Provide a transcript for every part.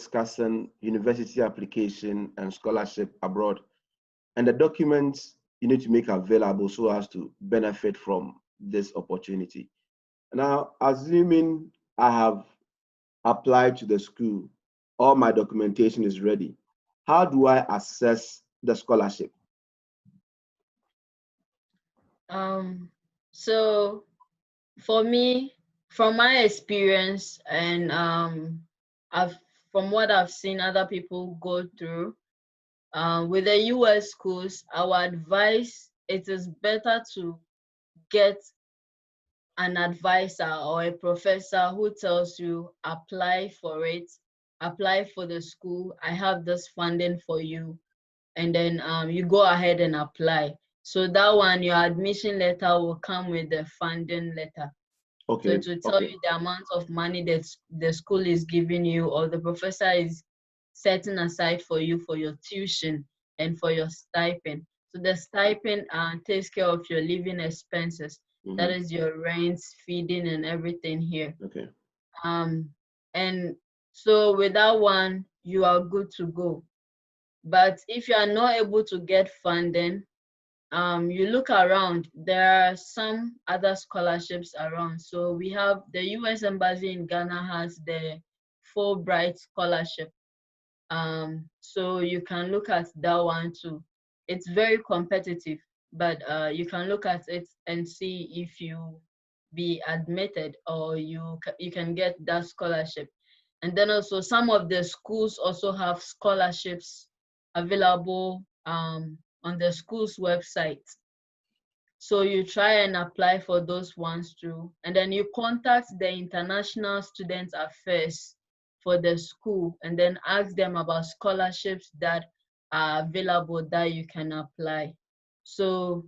discussing university application and scholarship abroad, and the documents you need to make available so as to benefit from this opportunity. Now, assuming I have applied to the school, all my documentation is ready, how do I assess the scholarship? So for me, from my experience and I've from what I've seen other people go through, with the US schools, our advice, it is better to get an advisor or a professor who tells you apply for it, apply for the school, I have this funding for you, and then you go ahead and apply. So that one, your admission letter will come with the funding letter. So Okay. it will tell you the amount of money that the school is giving you or the professor is setting aside for you for your tuition and for your stipend. So the stipend takes care of your living expenses. That is your rent, feeding, and everything here. Okay. And so with that one, you are good to go. But if you are not able to get funding, you look around, there are some other scholarships around. So we have the US Embassy in Ghana has the Fulbright scholarship. So you can look at that one too. It's very competitive, but you can look at it and see if you be admitted or you can get that scholarship. And then also some of the schools also have scholarships available on the school's website. So you try and apply for those ones too. And then you contact the International Student Affairs for the school and then ask them about scholarships that are available that you can apply. So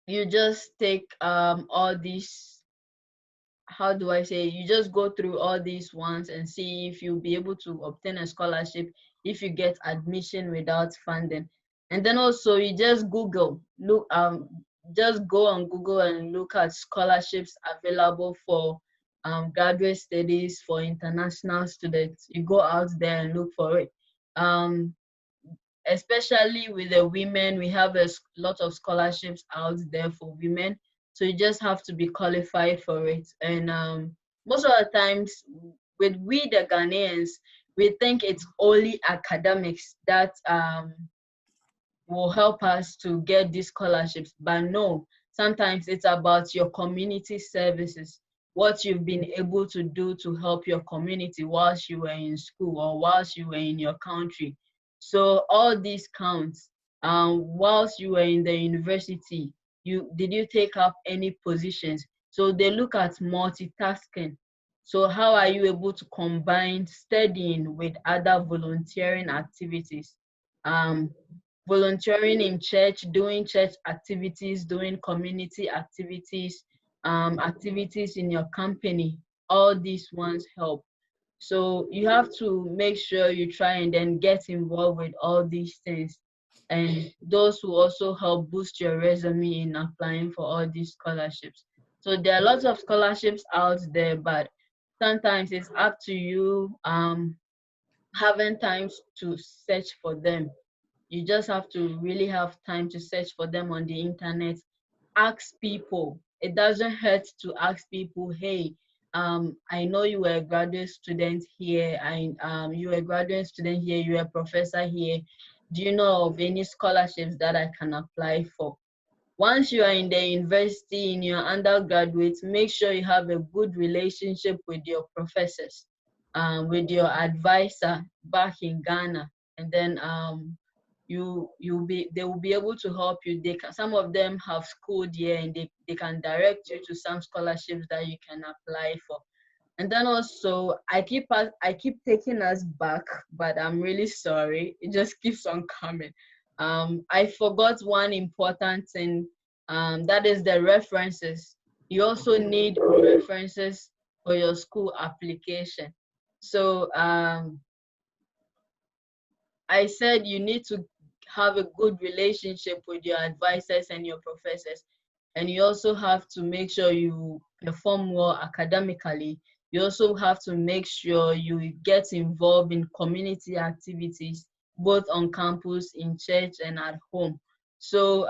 you just take all these, how do I say, you just go through all these ones and see if you'll be able to obtain a scholarship if you get admission without funding. And then also you just just go on Google and look at scholarships available for graduate studies for international students. You go out there and look for it. Especially with the women, we have a lot of scholarships out there for women. So you just have to be qualified for it. And most of the times, with we the Ghanaians, we think it's only academics that will help us to get these scholarships. But no, sometimes it's about your community services, what you've been able to do to help your community whilst you were in school or whilst you were in your country. So all these counts. Whilst you were in the university, did you take up any positions? So they look at multitasking. So how are you able to combine studying with other volunteering activities? Um, Volunteering in church, doing church activities, doing community activities, activities in your company, all these ones help. So you have to make sure you try and then get involved with all these things. And those will also help boost your resume in applying for all these scholarships. So there are lots of scholarships out there, but sometimes it's up to you having time to search for them. You just have to really have time to search for them on the internet. Ask people. It doesn't hurt to ask people, hey, I know you were a graduate student here. You were a graduate student here. You were a professor here. Do you know of any scholarships that I can apply for? Once you are in the university, in your undergraduate, make sure you have a good relationship with your professors, with your advisor back in Ghana, and then they will be able to help you. Some of them have schooled here and they can direct you to some scholarships that you can apply for. And then also I keep taking us back, but I'm really sorry. It just keeps on coming. I forgot one important thing, that is the references. You also need references for your school application. So I said you need to have a good relationship with your advisors and your professors. And you also have to make sure you perform well academically you also have to make sure you get involved in community activities, both on campus, in church, and at home. So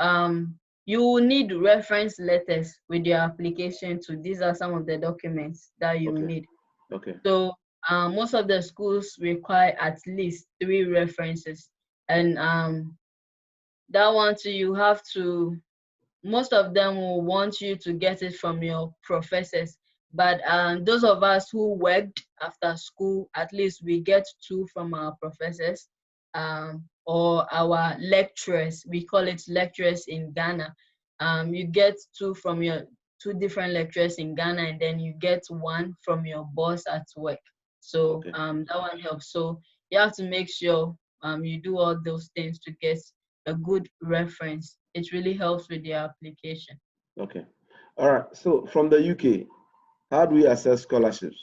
you will need reference letters with your application too. These are some of the documents that you will Okay. need. Okay. So most of the schools require at least 3 references, and that one too, you have to, most of them will want you to get it from your professors. But those of us who worked after school, at least we get 2 from our professors, or our lecturers. We call it lecturers in Ghana. You get 2 from your 2 different lecturers in Ghana, and then you get 1 from your boss at work. So Okay. that one helps. So you have to make sure you do all those things to get a good reference. It really helps with your application. Okay. All right. So from the UK, how do we assess scholarships?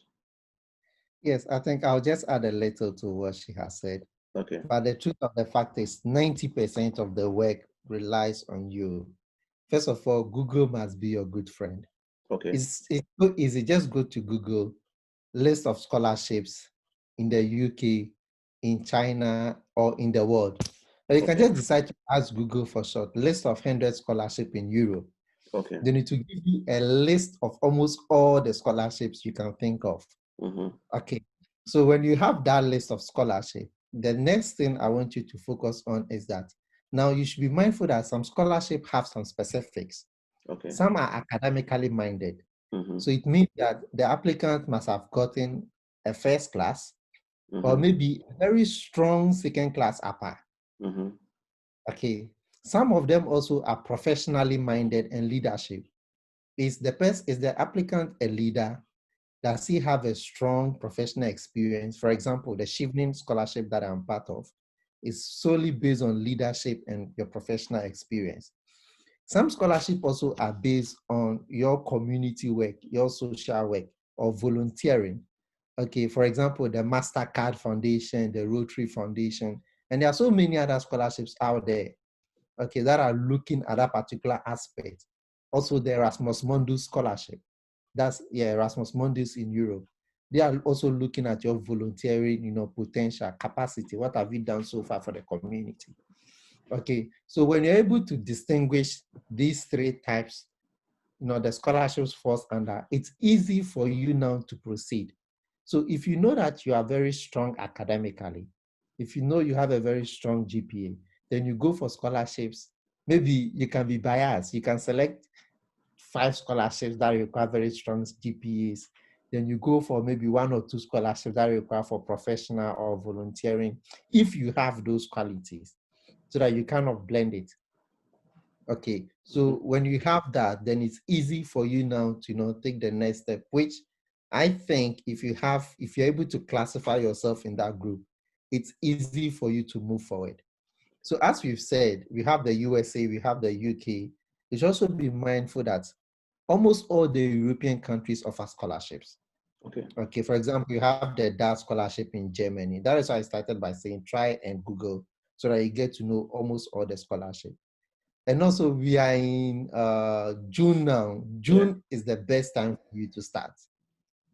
Yes, I think I'll just add a little to what she has said. Okay. But the truth of the fact is 90% of the work relies on you. First of all, Google must be your good friend. Okay. It's so easy. Just go to Google, list of scholarships in the UK, in China, or in the world. Or you can Okay. just decide to ask Google for short, list of 100 scholarships in Europe. Okay. They need to give you a list of almost all the scholarships you can think of. Mm-hmm. Okay. So when you have that list of scholarship, the next thing I want you to focus on is that now you should be mindful that some scholarship have some specifics. Okay. Some are academically minded. Mm-hmm. So it means that the applicant must have gotten a first class or Mm-hmm. maybe a very strong second class upper. Mm-hmm. Okay. Some of them also are professionally minded and leadership. Is the applicant a leader? Does he have a strong professional experience? For example, the Shivning Scholarship that I'm part of is solely based on leadership and your professional experience. Some scholarships also are based on your community work, your social work, or volunteering. Okay, for example, the MasterCard Foundation, the Rotary Foundation, and there are so many other scholarships out there, okay, that are looking at that particular aspect. Also, the Erasmus Mundus Scholarship. That's, yeah, Erasmus Mundus in Europe. They are also looking at your volunteering, potential, capacity. What have you done so far for the community? Okay, so when you're able to distinguish these 3 types, the scholarships falls under, it's easy for you now to proceed. So if you know that you are very strong academically, if you know you have a very strong GPA, then you go for scholarships. Maybe you can be biased. You can select 5 scholarships that require very strong GPAs. Then you go for maybe 1 or 2 scholarships that require for professional or volunteering, if you have those qualities, so that you kind of blend it. Okay, so when you have that, then it's easy for you now to take the next step, which I think if you're able to classify yourself in that group, it's easy for you to move forward. So as we've said, we have the USA, we have the UK. You should also be mindful that almost all the European countries offer scholarships. Okay. Okay, for example, you have the DAS scholarship in Germany. That is why I started by saying try and Google so that you get to know almost all the scholarship. And also we are in June now. June is the best time for you to start.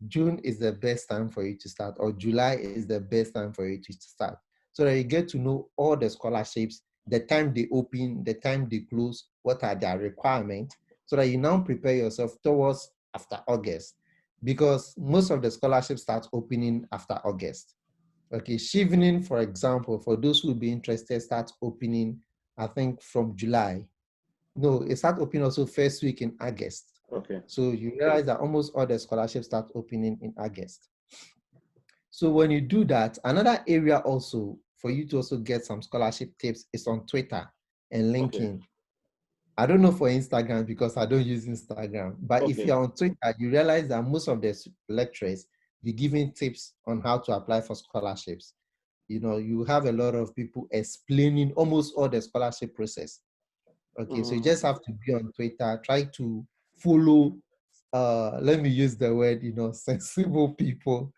June is the best time for you to start, or July is the best time for you to start, so that you get to know all the scholarships, the time they open, the time they close, what are their requirements, so that you now prepare yourself towards after August, because most of the scholarships start opening after August. Okay, Chevening, for example, for those who will be interested, starts opening, I think, from July. No, it starts opening also first week in August. Okay. So you realize that almost all the scholarships start opening in August. So when you do that, another area also for you to also get some scholarship tips is on Twitter and LinkedIn. Okay. I don't know for Instagram because I don't use Instagram, but if Okay. you're on Twitter, you realize that most of the lecturers be giving tips on how to apply for scholarships. You have a lot of people explaining almost all the scholarship process. Okay, so you just have to be on Twitter, try to follow, let me use the word, sensible people,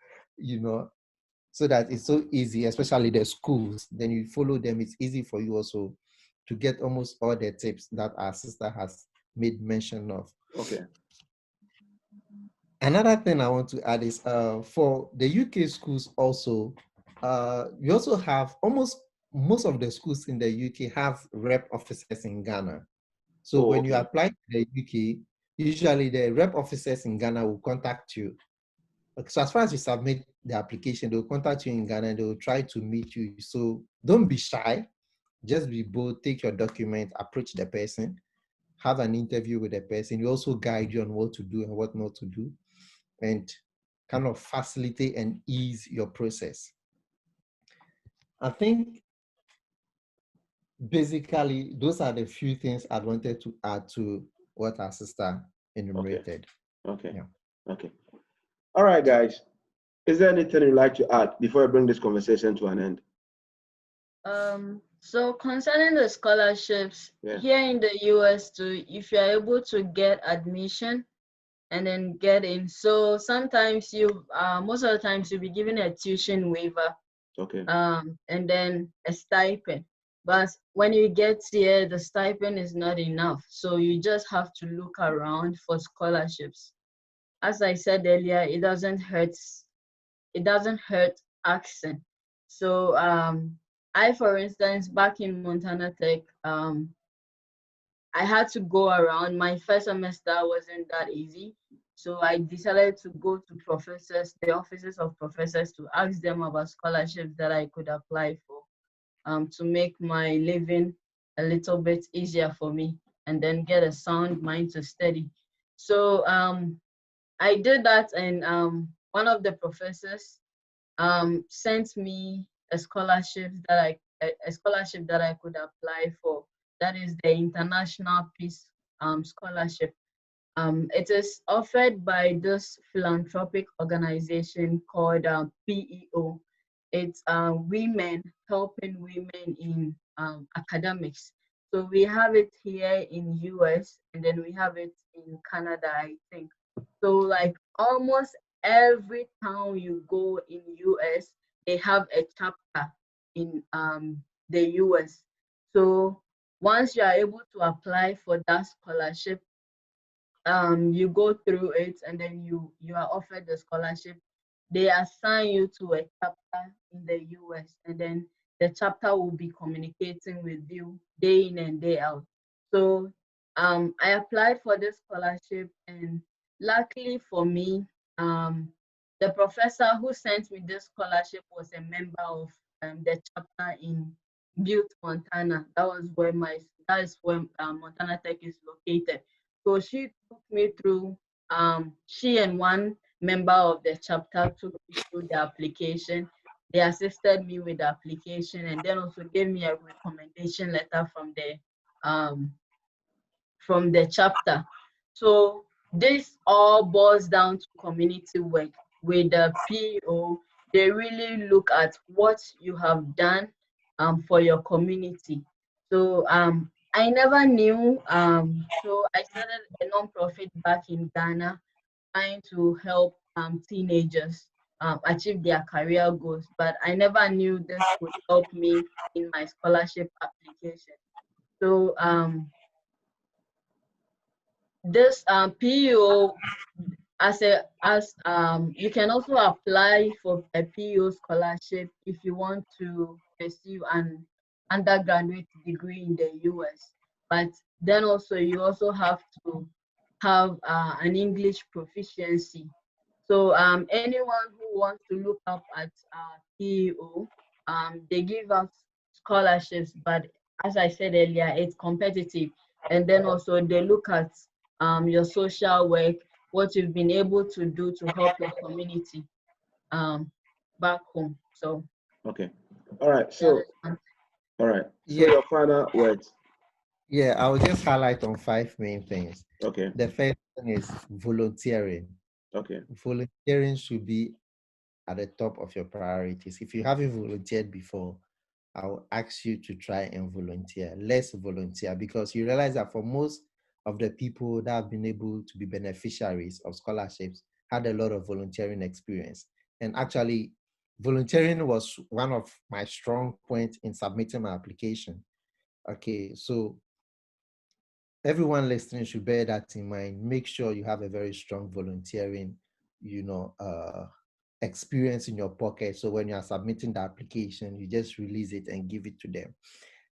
so that it's so easy, especially the schools. Then you follow them, it's easy for you also to get almost all the tips that our sister has made mention of. Okay. Another thing I want to add is for the UK schools also, we also have almost most of the schools in the UK have rep officers in Ghana. So Oh, when you okay. apply to the UK, usually the rep officers in Ghana will contact you. So as far as you submit the application, they'll contact you in Ghana and they'll try to meet you. So don't be shy, just be bold, take your document, approach the person, have an interview with the person. We also guide you on what to do and what not to do, and kind of facilitate and ease your process. I think basically those are the few things I wanted to add to what our sister enumerated. Okay. Yeah. Okay. All right, guys. Is there anything you'd like to add before I bring this conversation to an end? So concerning the scholarships, Yeah. here in the US too, if you're able to get admission and then get in, so sometimes most of the times you'll be given a tuition waiver, Okay. and then a stipend. But when you get here, the stipend is not enough, so you just have to look around for scholarships. As I said earlier, it doesn't hurt. It doesn't hurt accent. So I, for instance, back in Montana Tech, I had to go around. My first semester wasn't that easy. So I decided to go to professors, the offices of professors, to ask them about scholarships that I could apply for, to make my living a little bit easier for me and then get a sound mind to study. So I did that, and one of the professors sent me a scholarship that I could apply for. That is the International Peace Scholarship. It is offered by this philanthropic organization called PEO. It's women helping women in academics. So we have it here in US, and then we have it in Canada, I think. So like almost every town you go in US, they have a chapter in the US. So once you are able to apply for that scholarship, you go through it, and then you are offered the scholarship. They assign you to a chapter in the US, and then the chapter will be communicating with you day in and day out. So I applied for this scholarship, and luckily for me, the professor who sent me this scholarship was a member of the chapter in Butte, Montana. That is where Montana Tech is located. So she took me through, she and one member of the chapter took me through the application. They assisted me with the application, and then also gave me a recommendation letter from the chapter. So this all boils down to community work. With the PO, they really look at what you have done for your community. So I never knew. So I started a nonprofit back in Ghana, trying to help teenagers achieve their career goals. But I never knew this would help me in my scholarship application. So this PEO, you can also apply for a PEO scholarship if you want to pursue an undergraduate degree in the US. But then also you also have to have an English proficiency. So anyone who wants to look up at PEO, they give out scholarships, but as I said earlier, it's competitive. And then also they look at your social work, what you've been able to do to help your community back home. So Okay. All right. that So, is one. all right. So Yeah, your final words. yeah, I will just highlight on 5 main things. Okay. The first thing is volunteering. Okay. Volunteering should be at the top of your priorities. If you haven't volunteered before, I'll ask you to try and volunteer. Let's volunteer, because you realize that for most of the people that have been able to be beneficiaries of scholarships had a lot of volunteering experience. And actually, volunteering was one of my strong points in submitting my application. Okay, so everyone listening should bear that in mind. Make sure you have a very strong volunteering experience in your pocket. So when you are submitting the application, you just release it and give it to them.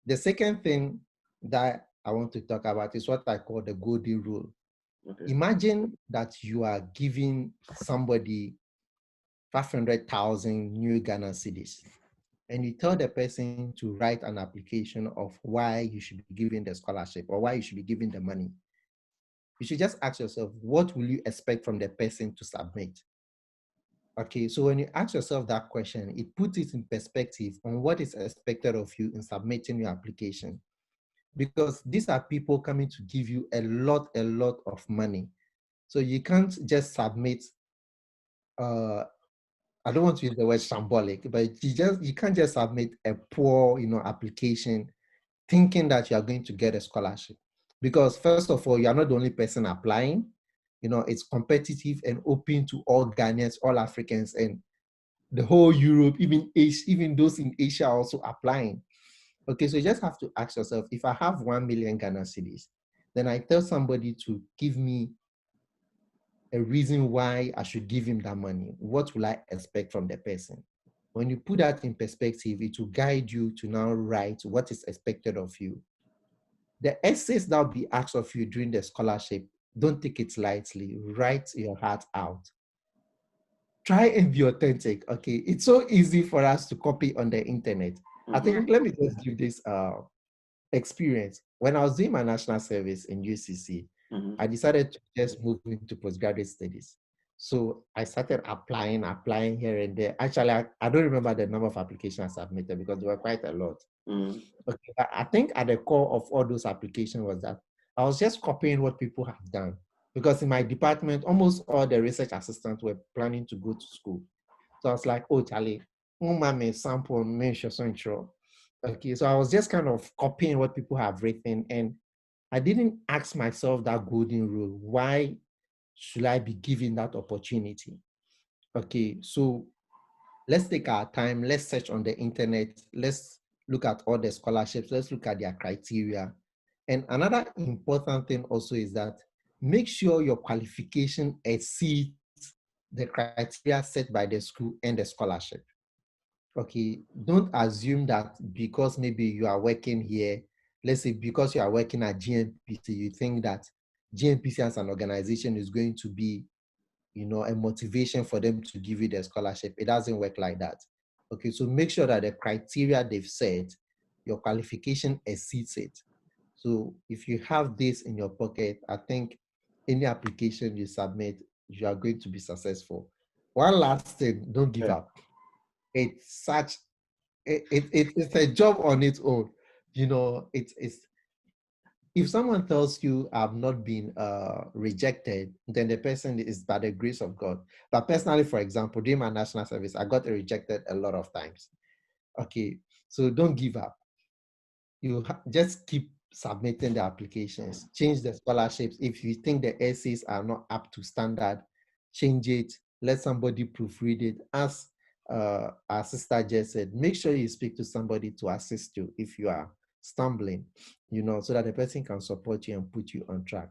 The second thing that I want to talk about is what I call the golden rule. Okay. Imagine that you are giving somebody 500,000 new Ghana cedis, and you tell the person to write an application of why you should be giving the scholarship or why you should be giving the money. You should just ask yourself, what will you expect from the person to submit? Okay, so when you ask yourself that question, it puts it in perspective on what is expected of you in submitting your application. Because these are people coming to give you a lot of money. So you can't just submit, I don't want to use the word shambolic, but you can't just submit a poor, application thinking that you are going to get a scholarship. Because first of all, you are not the only person applying. It's competitive and open to all Ghanaians, all Africans, and the whole Europe, even Asia, even those in Asia are also applying. Okay, so you just have to ask yourself, if I have 1 million Ghana cedis, then I tell somebody to give me a reason why I should give him that money. What will I expect from the person? When you put that in perspective, it will guide you to now write what is expected of you. The essays that will be asked of you during the scholarship, don't take it lightly. Write your heart out. Try and be authentic. Okay, it's so easy for us to copy on the internet. I think, let me just give this experience. When I was doing my national service in UCC, I decided to just move into postgraduate studies. So I started applying here and there. Actually, I don't remember the number of applications I submitted because there were quite a lot. Okay, but I think at the core of all those applications was that I was just copying what people have done. Because in my department, almost all the research assistants were planning to go to school. So I was like, oh, Charlie, sample, intro. Okay, so I was just kind of copying what people have written, and I didn't ask myself that golden rule. Why should I be given that opportunity? Okay, so let's take our time. Let's search on the internet. Let's look at all the scholarships. Let's look at their criteria. And another important thing also is that make sure your qualification exceeds the criteria set by the school and the scholarship. Okay, don't assume that because maybe you are working here, let's say because you are working at GNPC, you think that GNPC as an organization is going to be, a motivation for them to give you the scholarship. It doesn't work like that. Okay, so make sure that the criteria they've set, your qualification exceeds it. So if you have this in your pocket, I think any application you submit, you are going to be successful. One last thing, don't give up. It's it's a job on its own. It's if someone tells you I've not been rejected, then the person is by the grace of God. But personally, for example, during my national service, I got rejected a lot of times. Okay, so don't give up. You just keep submitting the applications, change the scholarships. If you think the essays are not up to standard, change it, let somebody proofread it. As our sister just said, make sure you speak to somebody to assist you if you are stumbling, so that the person can support you and put you on track.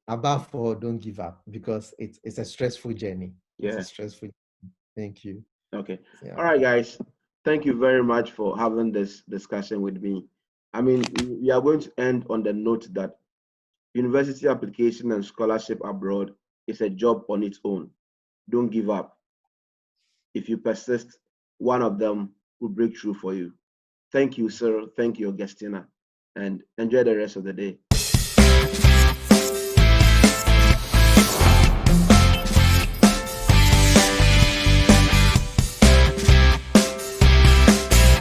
Above all, don't give up because it's a stressful journey. Yeah. It's a stressful journey. Thank you. Okay. Yeah. All right, guys. Thank you very much for having this discussion with me. I mean, we are going to end on the note that university application and scholarship abroad is a job on its own. Don't give up. If you persist, one of them will break through for you. Thank you, sir. Thank you, Augustina, and enjoy the rest of the day.